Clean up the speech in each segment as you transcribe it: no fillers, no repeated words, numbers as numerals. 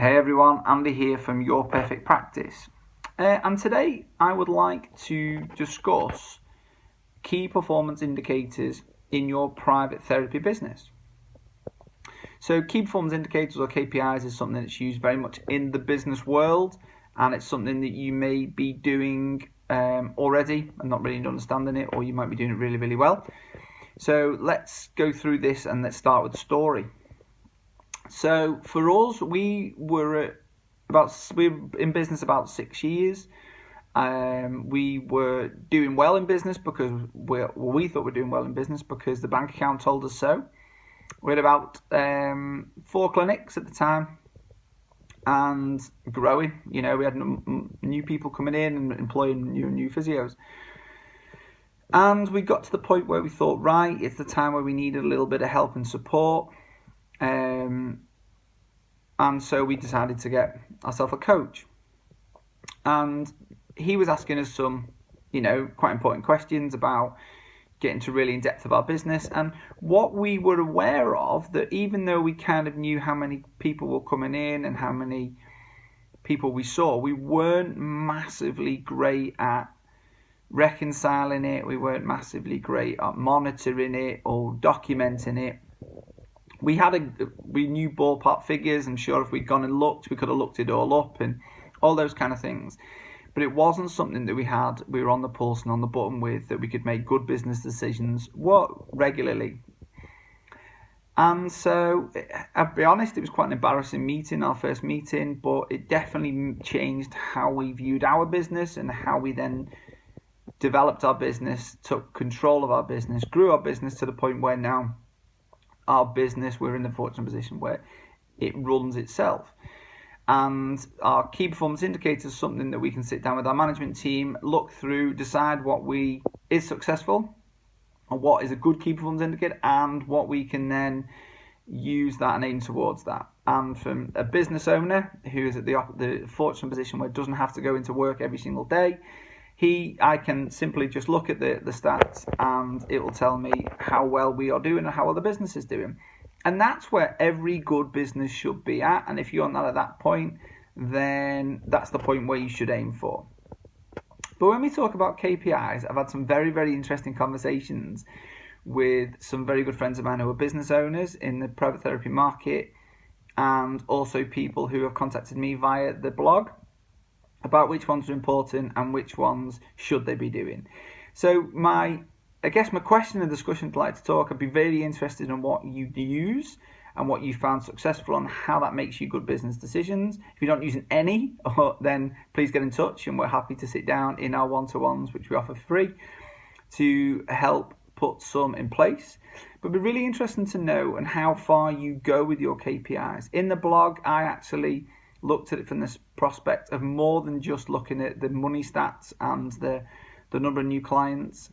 Hey everyone, Andy here from Your Perfect Practice. And today I would like to discuss key performance indicators in your private therapy business. So key performance indicators or KPIs is something that's used very much in the business world, and it's something that you may be doing already and not really understanding it, or you might be doing it really, really well. So let's go through this and let's start with the story. So for us, we were in business about 6 years. We were doing well in business because we thought we were doing well in business because the bank account told us so. We had about 4 clinics at the time and growing. You know, we had new people coming in and employing new physios. And we got to the point where we thought, right, it's the time where we needed a little bit of help and support. And so we decided to get ourselves a coach. And he was asking us some, quite important questions about getting to really in depth of our business. And what we were aware of, that even though we kind of knew how many people were coming in and how many people we saw, we weren't massively great at reconciling it. We weren't massively great at monitoring it or documenting it. We knew ballpark figures. I'm sure if we'd gone and looked, we could have looked it all up and all those kind of things. But it wasn't something that we were on the pulse and on the button with, that we could make good business decisions regularly. And so, I'll be honest, it was quite an embarrassing meeting, our first meeting, but it definitely changed how we viewed our business and how we then developed our business, took control of our business, grew our business to the point where now our business, we're in the fortunate position where it runs itself. And our key performance indicators is something that we can sit down with our management team, look through, decide what is successful and what is a good key performance indicator, and what we can then use that and aim towards that. And from a business owner who is at the fortunate position where it doesn't have to go into work every single day, I can simply just look at the stats and it will tell me how well we are doing and how well the business is doing. And that's where every good business should be at. And if you're not at that point, then that's the point where you should aim for. But when we talk about KPIs, I've had some very, very interesting conversations with some very good friends of mine who are business owners in the private therapy market, and also people who have contacted me via the blog about which ones are important and which ones should they be doing. So my question and discussion I'd like to talk, I'd be very interested in what you use and what you found successful and how that makes you good business decisions. If you're not using any, then please get in touch and we're happy to sit down in our one-to-ones, which we offer free, to help put some in place. But it'd be really interesting to know and how far you go with your KPIs. In the blog, I actually looked at it from this prospect of more than just looking at the money stats and the number of new clients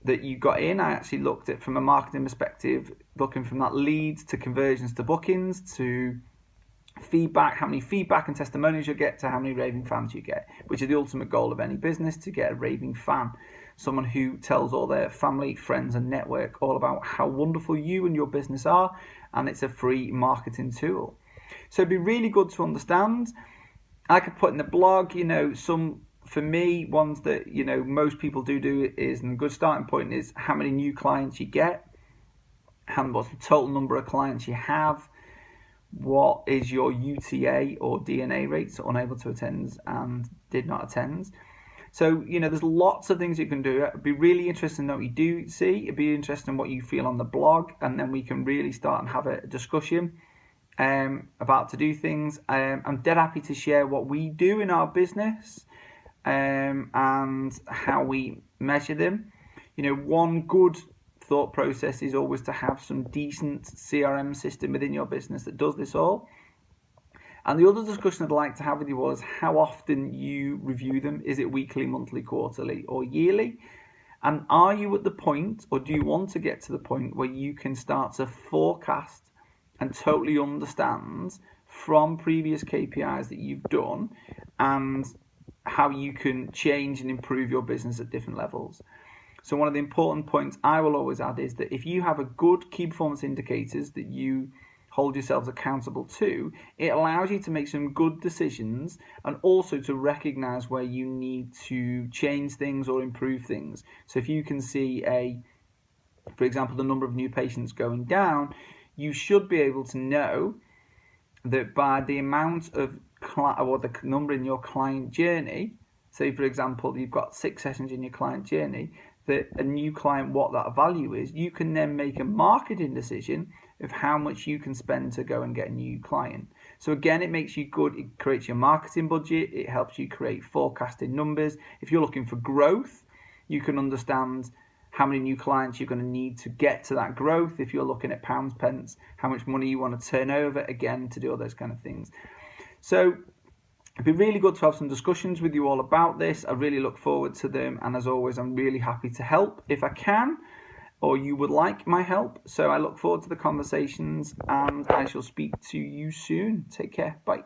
that you got in. I actually looked at it from a marketing perspective, looking from that leads to conversions to bookings to feedback, how many feedback and testimonials you get, to how many raving fans you get, which is the ultimate goal of any business, to get a raving fan, someone who tells all their family, friends and network all about how wonderful you and your business are, and it's a free marketing tool. So it'd be really good to understand. I could put in the blog, some, for me, ones that, most people do is, and a good starting point is how many new clients you get, what's the total number of clients you have, what is your UTA or DNA rate, so unable to attend and did not attend. So, there's lots of things you can do. It'd be really interesting what you do see. It'd be interesting what you feel on the blog, and then we can really start and have a discussion about to do things. I'm dead happy to share what we do in our business and how we measure them. One good thought process is always to have some decent CRM system within your business that does this all. And the other discussion I'd like to have with you was how often you review them. Is it weekly, monthly, quarterly, or yearly? And are you at the point, or do you want to get to the point where you can start to forecast and totally understand from previous KPIs that you've done and how you can change and improve your business at different levels? So one of the important points I will always add is that if you have a good key performance indicators that you hold yourselves accountable to, it allows you to make some good decisions and also to recognize where you need to change things or improve things. So if you can see for example, the number of new patients going down, you should be able to know that by the amount of or the number in your client journey, say for example you've got 6 sessions in your client journey, that a new client, what that value is, you can then make a marketing decision of how much you can spend to go and get a new client. So again, it makes you good, it creates your marketing budget, it helps you create forecasted numbers. If you're looking for growth, you can understand how many new clients you're going to need to get to that growth. If you're looking at pounds, pence, how much money you want to turn over, again, to do all those kind of things. So it'd be really good to have some discussions with you all about this. I really look forward to them, and as always, I'm really happy to help if I can, or you would like my help. So I look forward to the conversations, and I shall speak to you soon. Take care. Bye.